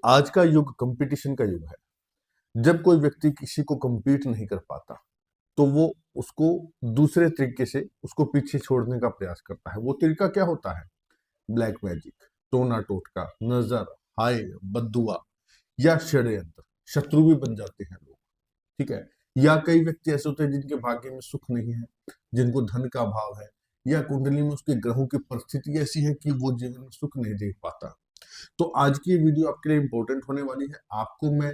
आज का युग कंपटीशन का युग है। जब कोई व्यक्ति किसी को compete नहीं कर पाता तो वो उसको दूसरे तरीके से उसको पीछे छोड़ने का प्रयास करता है। वो तरीका क्या होता है? ब्लैक मैजिक, टोना टोटका, नजर, हाय, बद्दुआ या षड्यंत्र। शत्रु भी बन जाते हैं लोग, ठीक है। या कई व्यक्ति ऐसे होते हैं जिनके भाग्य में सुख नहीं है, जिनको धन का अभाव है, या कुंडली में उसके ग्रहों की परिस्थिति ऐसी है कि वो जीवन में सुख नहीं देख पाता। तो आज की ये वीडियो आपके लिए इंपॉर्टेंट होने वाली है। आपको मैं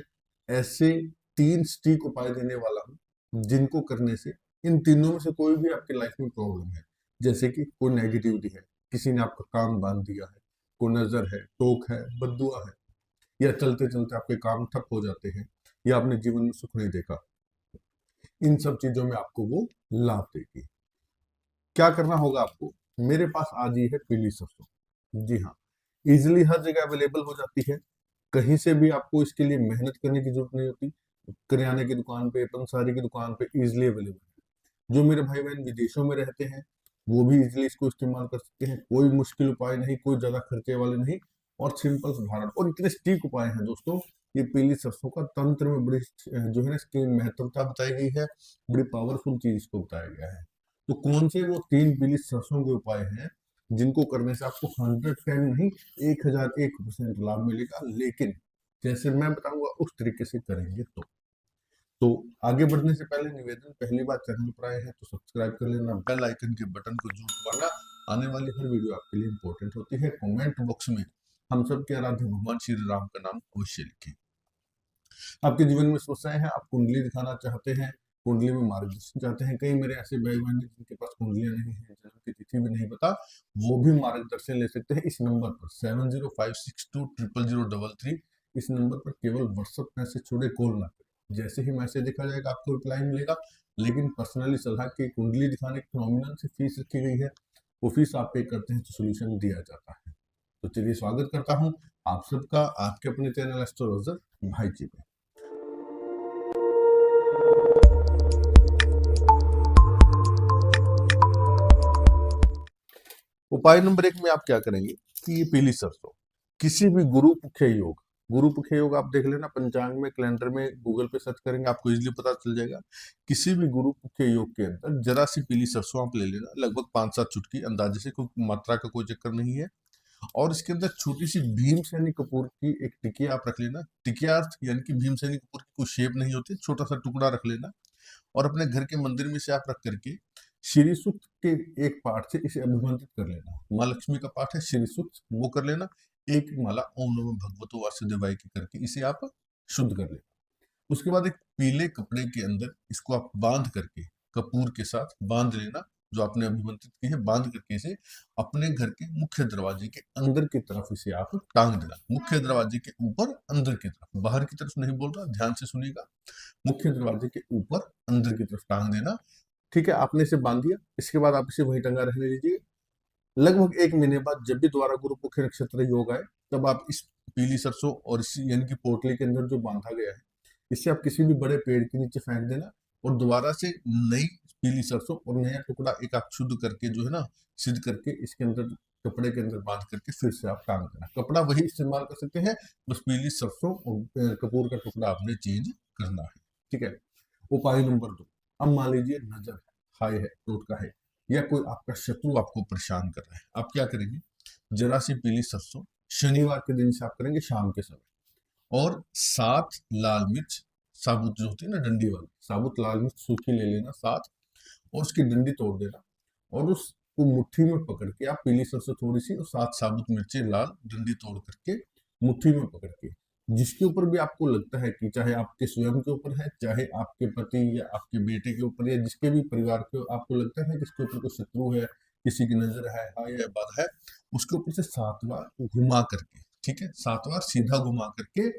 ऐसे 3 सटीक उपाय देने वाला हूँ जिनको करने से इन तीनों में से कोई भी आपके लाइफ में प्रॉब्लम है, जैसे कि कोई नेगेटिविटी है, किसी ने आपका काम बांध दिया है, कोई नजर है, टोक है, बद्दुआ है, या चलते चलते आपके काम ठप हो जाते हैं, या आपने जीवन में सुख नहीं देखा, इन सब चीजों में आपको वो लाभ देगी। क्या करना होगा आपको? मेरे पास आज ये है पीली सरसों। जी हाँ, इजिली हर जगह अवेलेबल हो जाती है। कहीं से भी आपको इसके लिए मेहनत करने की जरूरत नहीं होती। किराने की दुकान पे, पंसारी की दुकान पे इजिली अवेलेबल है। जो मेरे भाई बहन विदेशों में रहते हैं वो भी इजिली इसको इस्तेमाल कर सकते हैं। कोई मुश्किल उपाय नहीं, कोई ज्यादा खर्चे वाले नहीं, और सिंपल साधारण और इतने सटीक उपाय हैं दोस्तों। ये पीली सरसों का तंत्र में बड़ी जो है ना इसकी महत्वता बताई गई है, बड़ी पावरफुल चीज इसको बताया गया है। तो कौन से वो 3 पीली सरसों के उपाय हैं जिनको करने से आपको 110 नहीं 1001% लाभ मिलेगा, लेकिन जैसे मैं बताऊंगा उस तरीके से करेंगे तो आगे बढ़ने से पहले निवेदन, पहली बार चैनल पर आए हैं तो सब्सक्राइब कर लेना, बेल आइकन के बटन को जरूर दबाना। आने वाली हर वीडियो आपके लिए इंपॉर्टेंट होती है। कमेंट बॉक्स में हम सब के आराध्य भगवान श्री राम का नाम अवश्य लिखें। आपके जीवन में समस्याएं हैं, आप कुंडली दिखाना चाहते हैं, कुंडली में मार्गदर्शन चाहते हैं। कई मेरे ऐसे भाई बहन जिनके पास कुंडलियां नहीं है, जन्म की तिथि भी नहीं पता, वो भी मार्गदर्शन ले सकते हैं इस नंबर पर 7056200033। इस नंबर पर केवल व्हाट्सएप मैसेज छोड़े, कॉल ना करें। जैसे ही मैसेज देखा जाएगा आपको रिप्लाई मिलेगा, लेकिन पर्सनली सलाह की कुंडली दिखाने की नॉमिनल से फीस रखी गई है। वो फीस आप पे करते हैं तो सोल्यूशन दिया जाता है। तो चलिए स्वागत करता हूँ आप सबका आपके अपने चैनल एस्ट्रोलॉजर भाई जी में। उपाय नंबर 1 में आप क्या करेंगे कि ये पीली सरसों, किसी भी गुरु पुखे योग आप देख लेना, पंचांग में, कैलेंडर में, गूगल पे सर्च करेंगे आपको इजीली पता चल जाएगा। किसी भी गुरु पुखे योग के अंदर जरा सी पीली सरसों आप ले लेना, लगभग 5-7 चुटकी अंदाजे से, कोई मात्रा का कोई चक्कर नहीं है। और इसके अंदर छोटी सी भीमसेनी कपूर की एक टिकिया आप रख लेना। टिकिया यानी कि भीमसेनी कपूर की कोई शेप नहीं होती, छोटा सा टुकड़ा रख लेना, और अपने घर के मंदिर में से आप रख करके श्री सूक्त के एक पाठ से इसे अभिमंत्रित कर लेना। माँ लक्ष्मी का पाठ है श्री सूक्त, वो कर लेना। एक माला ओम नमो भगवतो वासुदेवाय की करके इसे आप शुद्ध कर लेना। उसके बाद एक पीले कपड़े के अंदर इसको आप बांध करके, कपूर के साथ बांध लेना, जो आपने अभिमंत्रित की है, बांध करके इसे अपने घर के मुख्य दरवाजे के अंदर की तरफ इसे आप टांग देना। मुख्य दरवाजे के ऊपर अंदर की तरफ, बाहर की तरफ नहीं बोल रहा, ध्यान से सुनिएगा। मुख्य दरवाजे के ऊपर अंदर की तरफ टांग देना। ठीक है, आपने इसे बांध दिया। इसके बाद आप इसे वहीं टंगा रहने दीजिए। लगभग 1 महीने बाद जब भी दोबारा गुरु पुखे नक्षत्र योग आए, तब आप इस पीली सरसों और इस यानी कि पोटली के अंदर जो बांधा गया है, इसे आप किसी भी बड़े पेड़ के नीचे फेंक देना, और दोबारा से नई पीली सरसों और नया टुकड़ा एक आप शुद्ध करके जो है ना, सिद्ध करके इसके अंदर कपड़े के अंदर बांध करके फिर से आप टांग देना। कपड़ा वही इस्तेमाल कर सकते हैं, बस पीली सरसों और कपूर का टुकड़ा आपने चेंज करना है। ठीक है। उपाय नंबर 2, अब मान लीजिए नजर है, हाय है, टोटका है, या कोई आपका शत्रु आपको परेशान कर रहा है। आप क्या करेंगे? जरा सी पीली सरसों शनिवार के दिन से आप करेंगे शाम के समय, और 7 लाल मिर्च साबुत जो होती है ना, डंडी वाली साबुत लाल मिर्च सूखी ले लेना 7, और उसकी डंडी तोड़ देना, और उसको मुट्ठी में पकड़ के आप पीली सरसों थोड़ी सी और 7 साबुत मिर्ची लाल डंडी तोड़ करके मुट्ठी में पकड़ के, जिसके ऊपर भी आपको लगता है कि चाहे आपके स्वयं के ऊपर है, चाहे आपके पति या आपके बेटे के ऊपर, या जिसके भी परिवार के आपको लगता है जिसके ऊपर कोई शत्रु है, किसी की नजर है, हाय या बद है, उसके ऊपर से 7 बार घुमा करके, ठीक है, 7 बार सीधा घुमा करके,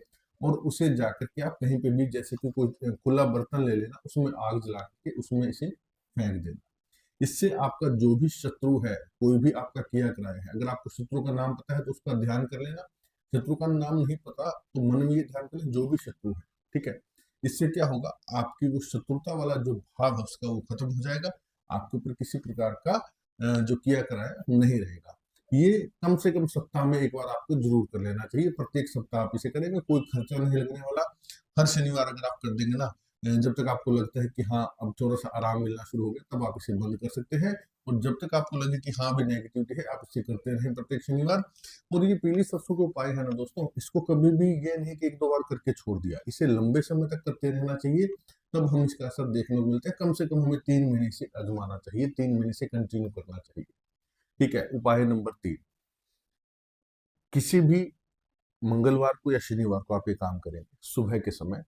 और उसे जाकर के आप कहीं पे भी, जैसे कि कोई खुला बर्तन ले लेना, उसमें आग जला के उसमें इसे फेंक देना। इससे आपका जो भी शत्रु है, कोई भी आपका किया कराया है, अगर आपको शत्रु का नाम पता है तो उसका ध्यान कर लेना। शत्रु का नाम नहीं पता तो मन में ये ध्यान कर लें जो भी शत्रु है, ठीक है। इससे क्या होगा, आपकी वो शत्रुता वाला जो भाव है उसका वो खत्म हो जाएगा, आपके ऊपर किसी प्रकार का जो किया कराया नहीं रहेगा। ये कम से कम सप्ताह में एक बार आपको जरूर कर लेना चाहिए। प्रत्येक सप्ताह आप इसे करेंगे, कोई खर्चा नहीं लगने वाला। हर शनिवार अगर आप कर देंगे ना, जब तक आपको लगता है कि हाँ अब थोड़ा सा आराम मिलना शुरू हो गया, तब आप इसे बंद कर सकते हैं। और जब तक आपको लगे कि हाँ भी नेगेटिविटी है, आप इसे करते रहें प्रत्येक शनिवार। और ये पीली सरसों के उपाय है ना दोस्तों, इसको कभी भी ये नहीं कि एक दो बार करके छोड़ दिया, इसे लंबे समय तक करते रहना चाहिए, तब हम इसका असर देखने को मिलता है। कम से कम हमें 3 महीने से आजमाना चाहिए, 3 महीने से कंटिन्यू करना चाहिए। ठीक है। उपाय नंबर 3, किसी भी मंगलवार को या शनिवार को आप ये काम करेंगे, सुबह के समय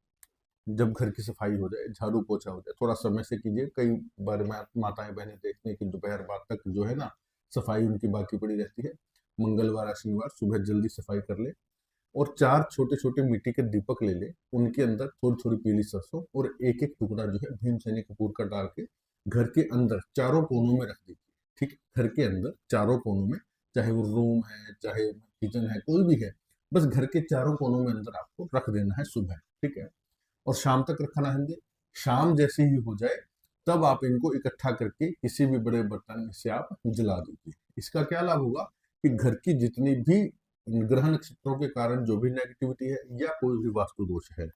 जब घर की सफाई हो जाए, झाड़ू पोछा हो जाए, थोड़ा समय से कीजिए। कई बार माताएं बहनें देखते हैं कि दोपहर बाद तक जो है ना सफाई उनकी बाकी पड़ी रहती है। मंगलवार या शनिवार सुबह जल्दी सफाई कर ले, और 4 छोटे छोटे मिट्टी के दीपक ले ले, उनके अंदर थोड़ी थोड़ी पीली सरसों और एक एक टुकड़ा जो है भीमसेनी कपूर का डाल के घर के अंदर चारों कोनों में रख दीजिए। ठीक, घर के अंदर चारों कोनों में, चाहे वो रूम है चाहे किचन है कोई भी है, बस घर के चारों कोनों में अंदर आपको रख देना है सुबह। ठीक है। और शाम तक रखना है। शाम जैसे ही हो जाए, तब आप इनको इकट्ठा करके किसी भी बड़े बर्तन से आप जला दीजिए। इसका क्या लाभ होगा कि घर की जितनी भी ग्रह नक्षत्रों के कारण जो भी नेगेटिविटी है या कोई भी वास्तु दोष है,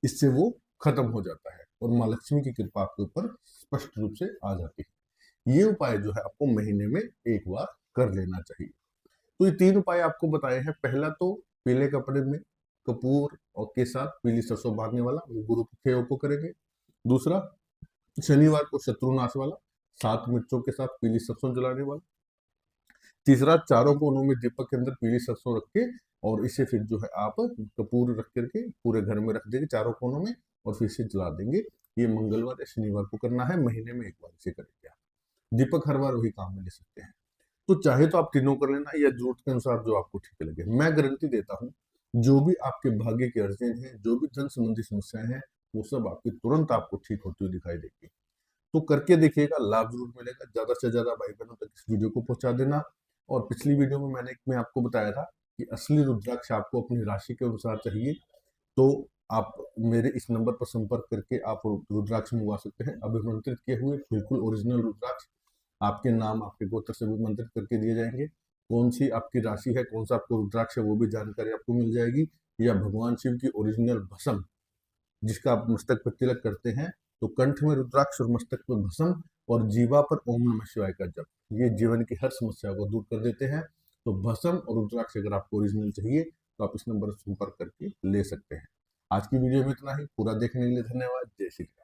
इससे वो खत्म हो जाता है और माँ लक्ष्मी की कृपा आपके ऊपर स्पष्ट रूप से आ जाती है। ये उपाय जो है आपको महीने में एक बार कर लेना चाहिए। तो ये 3 उपाय आपको बताए हैं। पहला तो पीले कपड़े में कपूर और के साथ पीली सरसों बांधने वाला, वो गुरु के योग को करेंगे। दूसरा, शनिवार को शत्रुनाश वाला, 7 मिर्चों के साथ पीली सरसों जलाने वाला। तीसरा, चारों कोनों में दीपक के अंदर पीली सरसों रख के, और इसे फिर जो है आप कपूर रख करके पूरे घर में रख देंगे चारों कोनों में, और फिर इसे जला देंगे। ये मंगलवार या शनिवार को करना है, महीने में एक बार इसे करेंगे आप। दीपक हर बार वही काम में ले सकते हैं। तो चाहे तो आप तीनों कर लेना, या जरूरत के अनुसार जो आपको ठीक लगे। मैं गारंटी देता हूँ, जो भी आपके भाग्य की अड़चन है, जो भी धन संबंधी समस्याएं हैं, वो सब आपकी तुरंत आपको ठीक होती हुई दिखाई देगी। तो करके देखिएगा, लाभ जरूर मिलेगा। ज्यादा से ज्यादा भाई बहनों तक इस वीडियो को पहुंचा देना। और पिछली वीडियो में मैं आपको बताया था कि असली रुद्राक्ष आपको अपनी राशि के अनुसार चाहिए, तो आप मेरे इस नंबर पर संपर्क करके आप रुद्राक्ष मंगवा सकते हैं। अभिमंत्रित किए हुए बिल्कुल ओरिजिनल रुद्राक्ष आपके नाम, आपके गोत्र से भी मंत्रित करके दिए जाएंगे। कौन सी आपकी राशि है, कौन सा आपको रुद्राक्ष है, वो भी जानकारी आपको मिल जाएगी। या भगवान शिव की ओरिजिनल भस्म, जिसका आप मस्तक पर तिलक करते हैं, तो कंठ में रुद्राक्ष और मस्तक पर भस्म और जीवा पर ओम नमः शिवाय का जप, ये जीवन की हर समस्या को दूर कर देते हैं। तो भस्म और रुद्राक्ष अगर आपको ओरिजिनल चाहिए, तो आप इस नंबर पर संपर्क करके ले सकते हैं। आज की वीडियो में इतना ही। पूरा देखने के लिए धन्यवाद। जय श्री राम।